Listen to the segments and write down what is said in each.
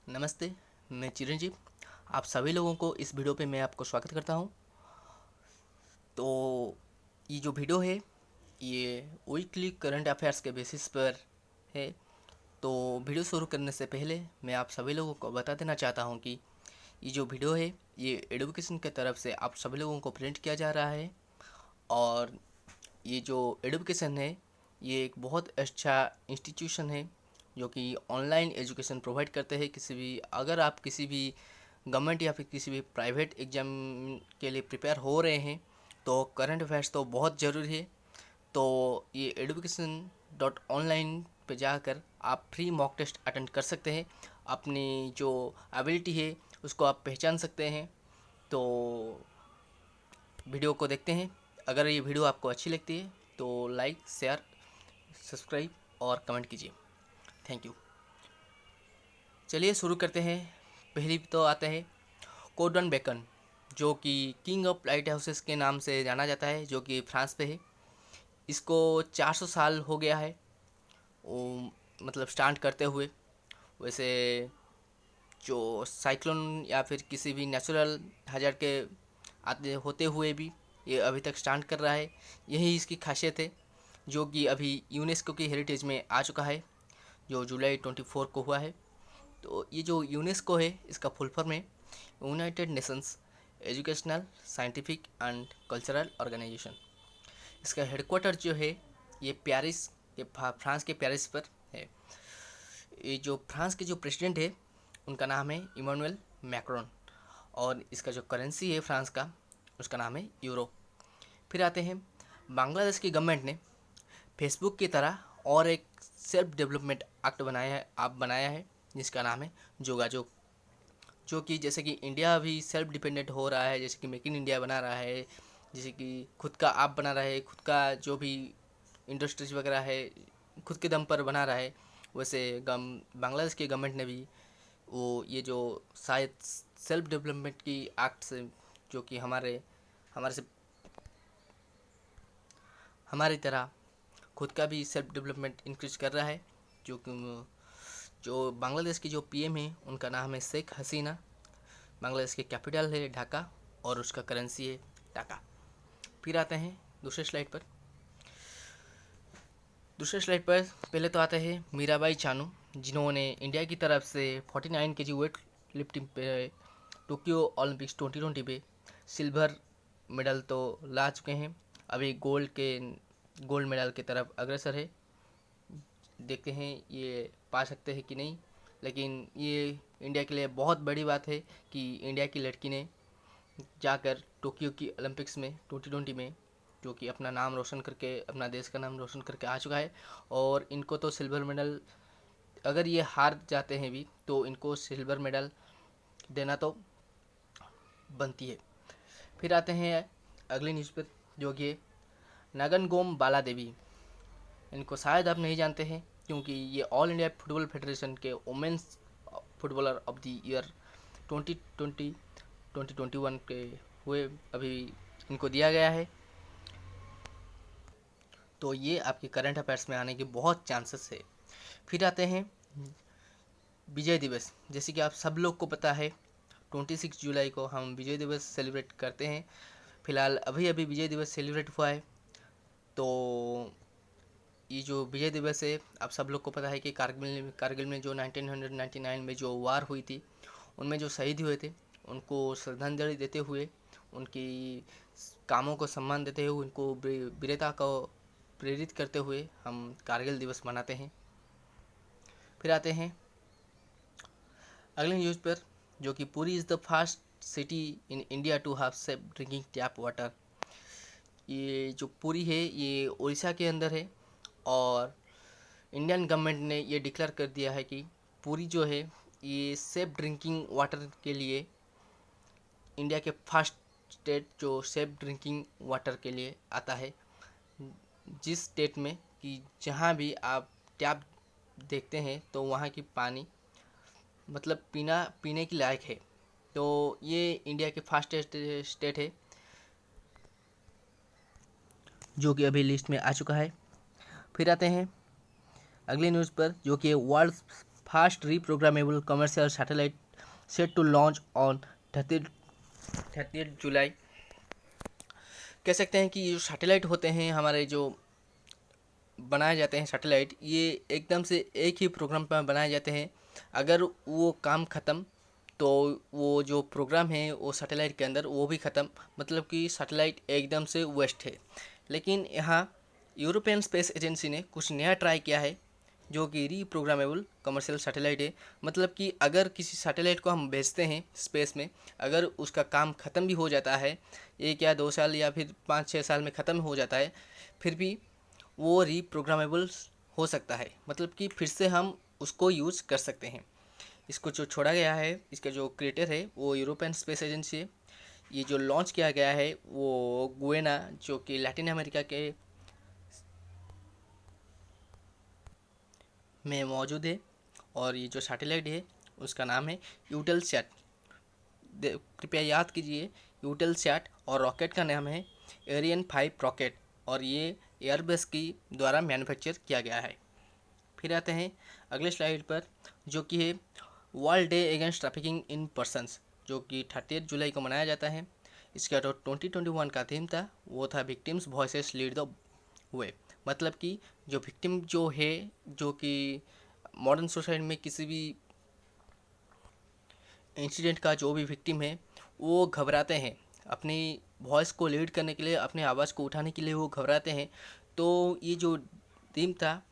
नमस्ते। मैं चिरंजीव। आप सभी लोगों को इस वीडियो पे मैं आपको स्वागत करता हूँ। तो ये जो वीडियो है ये वीकली करंट अफेयर्स के बेसिस पर है। तो वीडियो शुरू करने से पहले मैं आप सभी लोगों को बता देना चाहता हूँ कि ये जो वीडियो है ये एडुकेशन की तरफ से आप सभी लोगों को प्रेजेंट किया जा रहा है। और ये जो एडुकेशन है ये एक बहुत अच्छा इंस्टीट्यूशन है जो कि ऑनलाइन एजुकेशन प्रोवाइड करते हैं। अगर आप किसी भी गवर्नमेंट या फिर किसी भी प्राइवेट एग्ज़ाम के लिए प्रिपेयर हो रहे हैं तो करंट अफेयर्स तो बहुत ज़रूरी है। तो ये एडुकेशन डॉट ऑनलाइन पे जाकर आप फ्री मॉक टेस्ट अटेंड कर सकते हैं। अपनी जो एबिलिटी है उसको आप पहचान सकते हैं। तो वीडियो को देखते हैं। अगर ये वीडियो आपको अच्छी लगती है तो लाइक शेयर सब्सक्राइब और कमेंट कीजिए। Thank you. चलिए शुरू करते हैं। पहली तो आते हैं कोर्डन बेकन, जो कि किंग ऑफ लाइट हाउसेस के नाम से जाना जाता है, जो कि फ्रांस पे है। इसको 400 साल हो गया है वो, मतलब स्टार्ट करते हुए। वैसे जो साइक्लोन या फिर किसी भी नेचुरल हैज़ार्ड के आते होते हुए भी ये अभी तक स्टार्ट कर रहा है। यही इसकी खासियत है, जो कि अभी यूनेस्को की हेरिटेज में आ चुका है, जो जुलाई 24 को हुआ है। तो ये जो यूनेस्को है इसका फुल फॉर्म है United Nations Educational Scientific and Cultural Organization. इसका हेडक्वार्टर जो है ये पेरिस के फ्रांस के पेरिस पर है। ये जो फ्रांस के जो प्रेसिडेंट है उनका नाम है इमानुएल मैक्रोन। और इसका जो करेंसी है फ्रांस का उसका नाम है यूरो। फिर आते हैं बांग्लादेश की गवर्नमेंट ने फेसबुक की तरह और एक सेल्फ डेवलपमेंट एक्ट बनाया है जिसका नाम है जोगाजोग। जो कि जैसे कि इंडिया अभी सेल्फ डिपेंडेंट हो रहा है, जैसे कि मेक इन इंडिया बना रहा है, जैसे कि खुद का आप बना रहा है, खुद का जो भी इंडस्ट्रीज वगैरह है खुद के दम पर बना रहा है। वैसे बांग्लादेश की गवर्नमेंट ने भी वो ये जो शायद सेल्फ डेवलपमेंट की एक्ट से, जो कि हमारे हमारे से हमारी तरह खुद का भी सेल्फ डेवलपमेंट इंक्रीज कर रहा है। जो कि जो बांग्लादेश की जो पीएम है उनका नाम है शेख हसीना। बांग्लादेश की कैपिटल है ढाका और उसका करेंसी है टाका। फिर आते हैं दूसरे स्लाइड पर पहले तो आते हैं मीराबाई चानू, जिन्होंने इंडिया की तरफ से 49 केजी वेट लिफ्टिंग पे टोक्यो ओलंपिक्स 2020 पे सिल्वर मेडल तो ला चुके हैं। अभी गोल्ड मेडल की तरफ अग्रसर है। देखते हैं ये पा सकते हैं कि नहीं। लेकिन ये इंडिया के लिए बहुत बड़ी बात है कि इंडिया की लड़की ने जाकर टोक्यो की ओलंपिक्स में 2020 में, जो कि अपना नाम रोशन करके, अपना देश का नाम रोशन करके आ चुका है। और इनको तो सिल्वर मेडल, अगर ये हार जाते हैं भी तो इनको सिल्वर मेडल देना तो बनती है। फिर आते हैं अगली न्यूज़ पर, जो कि नगनगोम बाला देवी। इनको शायद आप नहीं जानते हैं क्योंकि ये ऑल इंडिया फुटबॉल फेडरेशन के women's footballer of the year 2020 2021 के हुए, अभी इनको दिया गया है। तो ये आपके करंट अफेयर्स में आने के बहुत चांसेस है। फिर आते हैं विजय दिवस। जैसे कि आप सब लोग को पता है 26 जुलाई को हम विजय दिवस सेलिब्रेट करते हैं। फिलहाल अभी अभी विजय दिवस सेलिब्रेट हुआ है। तो ये जो विजय दिवस है आप सब लोग को पता है कि कारगिल में जो 1999 में जो वार हुई थी उनमें जो शहीद हुए थे उनको श्रद्धांजलि देते हुए, उनकी कामों को सम्मान देते हुए, उनको वीरता को प्रेरित करते हुए हम कारगिल दिवस मनाते हैं। फिर आते हैं अगले न्यूज़ पर, जो कि Puri is the first city in India to have safe drinking tap water. ये जो पुरी है ये उड़ीसा के अंदर है। और इंडियन गवर्नमेंट ने ये डिक्लेयर कर दिया है कि पुरी जो है ये सेफ ड्रिंकिंग वाटर के लिए इंडिया के फर्स्ट स्टेट जो सेफ ड्रिंकिंग वाटर के लिए आता है। जिस स्टेट में कि जहाँ भी आप टैप देखते हैं तो वहाँ की पानी मतलब पीने के लायक है। तो ये इंडिया के फर्स्ट स्टेट है जो कि अभी लिस्ट में आ चुका है। फिर आते हैं अगली न्यूज़ पर, जो कि world fast reprogrammable commercial satellite set to launch on 30th जुलाई। कह सकते हैं कि ये जो सैटेलाइट होते हैं हमारे, जो बनाए जाते हैं सैटेलाइट, ये एकदम से एक ही प्रोग्राम पर बनाए जाते हैं। अगर वो काम ख़त्म तो वो जो प्रोग्राम है वो सैटेलाइट के अंदर वो भी ख़त्म, मतलब कि सैटेलाइट एकदम से वेस्ट है। लेकिन यहाँ यूरोपियन स्पेस एजेंसी ने कुछ नया ट्राई किया है जो कि रीप्रोग्रामेबल कमर्शियल सैटेलाइट है। मतलब कि अगर किसी सैटेलाइट को हम भेजते हैं स्पेस में, अगर उसका काम ख़त्म भी हो जाता है 1 या 2 साल या फिर 5-6 साल में ख़त्म हो जाता है, फिर भी वो रीप्रोग्रामेबल हो सकता है, मतलब कि फिर से हम उसको यूज़ कर सकते हैं। इसको जो छोड़ा गया है, इसका जो क्रिएटर है वो यूरोपियन स्पेस एजेंसी है। ये जो लॉन्च किया गया है वो गुएना, जो कि लैटिन अमेरिका के में मौजूद है। और ये जो सैटेलाइट है उसका नाम है यूटेलसैट। कृपया याद कीजिए, यूटेलसैट। और रॉकेट का नाम है एरियन 5 रॉकेट, और ये एयरबस की द्वारा मैन्युफैक्चर किया गया है। फिर आते हैं अगले स्लाइड पर, जो कि है world day against trafficking in persons, जो कि 30 जुलाई को मनाया जाता है। इसका जो 2021 का थीम था वो था victims voices lead the way. मतलब कि जो विक्टिम जो है, जो कि मॉडर्न सोसाइटी में किसी भी इंसिडेंट का जो भी विक्टिम है वो घबराते हैं, अपनी वॉइस को लीड करने के लिए, अपनी आवाज़ को उठाने के लिए वो घबराते हैं। तो ये जो थीम था,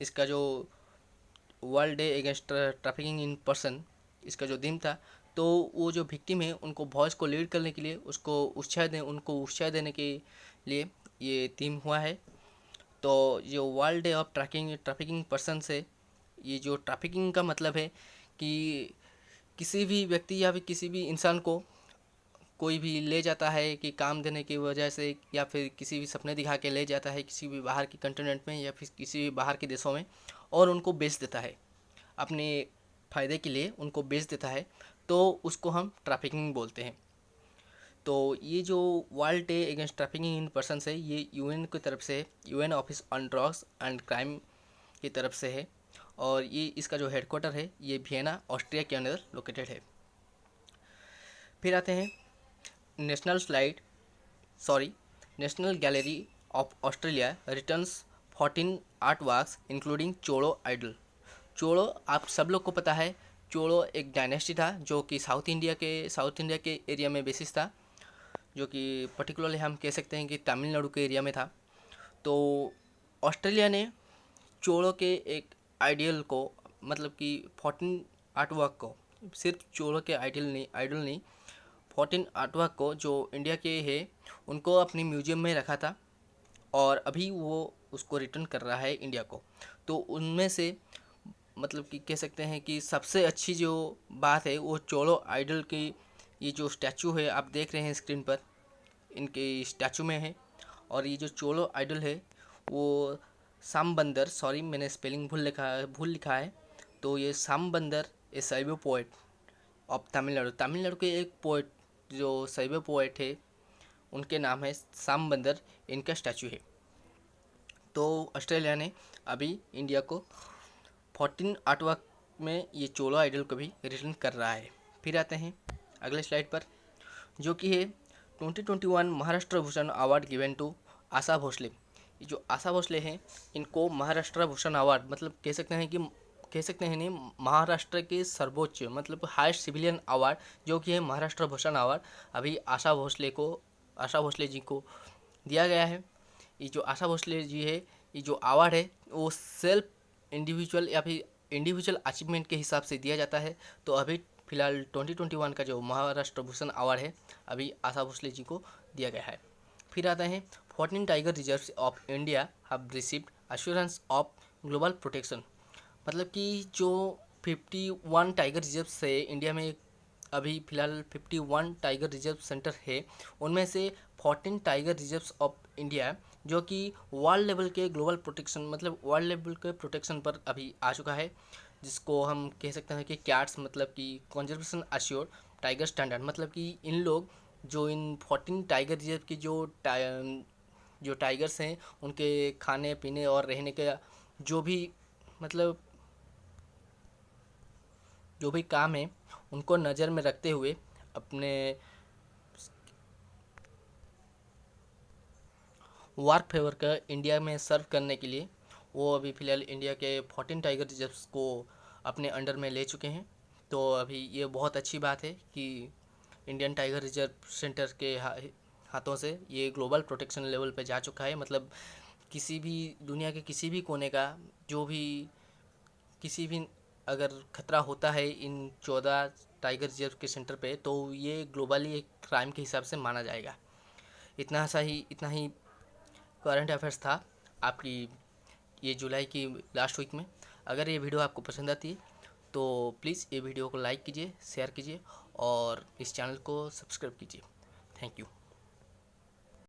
इसका जो world day against trafficking in person, इसका जो थीम था, तो वो जो विक्टिम है उनको वॉइस को लीड करने के लिए, उनको उत्साह देने के लिए ये थीम हुआ है। तो जो world day of trafficking person से, ये जो ट्रैफिकिंग का मतलब है कि किसी भी व्यक्ति या फिर किसी भी इंसान को कोई भी ले जाता है कि काम देने की वजह से, या फिर किसी भी सपने दिखा के ले जाता है किसी भी बाहर के कंटिनेंट में या फिर किसी भी बाहर के देशों में, और उनको बेच देता है, अपने फ़ायदे के लिए उनको बेच देता है, तो उसको हम ट्रैफिकिंग बोलते हैं। तो ये जो world day against trafficking in person है, ये यूएन की तरफ से, UN office on drugs and crime की तरफ से है। और ये इसका जो हेडक्वार्टर है ये वियना ऑस्ट्रिया के अंदर लोकेटेड है। फिर आते हैं national gallery of Australia returns 14 art works including चोलो आइडल। चोलो आप सब लोग को पता है, चोलो एक डायनेस्टी था जो कि साउथ इंडिया के एरिया में बेसिस था, जो कि पर्टिकुलरली हम कह सकते हैं कि तमिलनाडु के एरिया में था। तो ऑस्ट्रेलिया ने चोलो के एक आइडियल को, मतलब कि 14 आर्ट वर्क को, सिर्फ चोलो के आइडल नहीं 14 आर्टवर्क को जो इंडिया के है उनको अपनी म्यूजियम में रखा था, और अभी वो उसको रिटर्न कर रहा है इंडिया को। तो उनमें से मतलब कि कह सकते हैं कि सबसे अच्छी जो बात है वो चोलो आइडल की, ये जो स्टैचू है आप देख रहे हैं स्क्रीन पर, इनके स्टैचू में है। और ये जो चोलो आइडल है वो सामबंदर, सॉरी मैंने स्पेलिंग भूल लिखा है, तो ये सामबंदर ए साइबो पोएट ऑफ तमिलनाडु के एक पोएट, जो साइबो पोएट है, उनके नाम है सामबंदर, इनका स्टैचू है। तो ऑस्ट्रेलिया ने अभी इंडिया को 14 आर्टवर्क में ये चोलो आइडल को भी रिटर्न कर रहा है। फिर आते हैं अगले स्लाइड पर, जो कि है 2021 Maharashtra Bhushan award given to Asha Bhosle. ये जो आशा भोसले हैं इनको महाराष्ट्र भूषण अवार्ड, मतलब कह सकते हैं नहीं, महाराष्ट्र के सर्वोच्च मतलब हाईएस्ट सिविलियन अवार्ड जो कि है महाराष्ट्र भूषण अवार्ड, अभी आशा भोसले जी को दिया गया है। ये जो आशा भोसले जी है, ये जो अवार्ड है वो सेल्फ इंडिविजुअल या फिर इंडिविजुअल अचीवमेंट के हिसाब से दिया जाता है। तो अभी फिलहाल 2021 का जो महाराष्ट्र भूषण अवार्ड है अभी आशा भोसले जी को दिया गया है। फिर आता है 14 tiger reserves of India have received assurance of global protection. मतलब कि जो 51 टाइगर रिजर्व है इंडिया में, अभी फ़िलहाल 51 टाइगर रिजर्व सेंटर है, उनमें से 14 टाइगर रिजर्व्स ऑफ इंडिया जो कि वर्ल्ड लेवल के ग्लोबल प्रोटेक्शन, मतलब वर्ल्ड लेवल के प्रोटेक्शन पर अभी आ चुका है, जिसको हम कह सकते हैं कि कैट्स, मतलब कि कंजर्वेशन अश्योर्ड टाइगर स्टैंडर्ड। मतलब कि इन लोग जो इन 14 टाइगर रिजर्व की जो टाइगर्स हैं उनके खाने पीने और रहने का जो भी मतलब जो भी काम है उनको नज़र में रखते हुए अपने वार फेवर का इंडिया में सर्व करने के लिए वो अभी फ़िलहाल इंडिया के 14 टाइगर रिजर्व्स को अपने अंडर में ले चुके हैं। तो अभी ये बहुत अच्छी बात है कि इंडियन टाइगर रिजर्व सेंटर के हाथों से ये ग्लोबल प्रोटेक्शन लेवल पे जा चुका है। मतलब किसी भी दुनिया के किसी भी कोने का जो भी किसी भी अगर खतरा होता है इन 14 टाइगर रिजर्व के सेंटर पे, तो ये ग्लोबली एक क्राइम के हिसाब से माना जाएगा। इतना ही करंट अफेयर्स था आपकी ये जुलाई की लास्ट वीक में। अगर ये वीडियो आपको पसंद आती है तो प्लीज़ ये वीडियो को लाइक कीजिए, शेयर कीजिए और इस चैनल को सब्सक्राइब कीजिए। Thank you.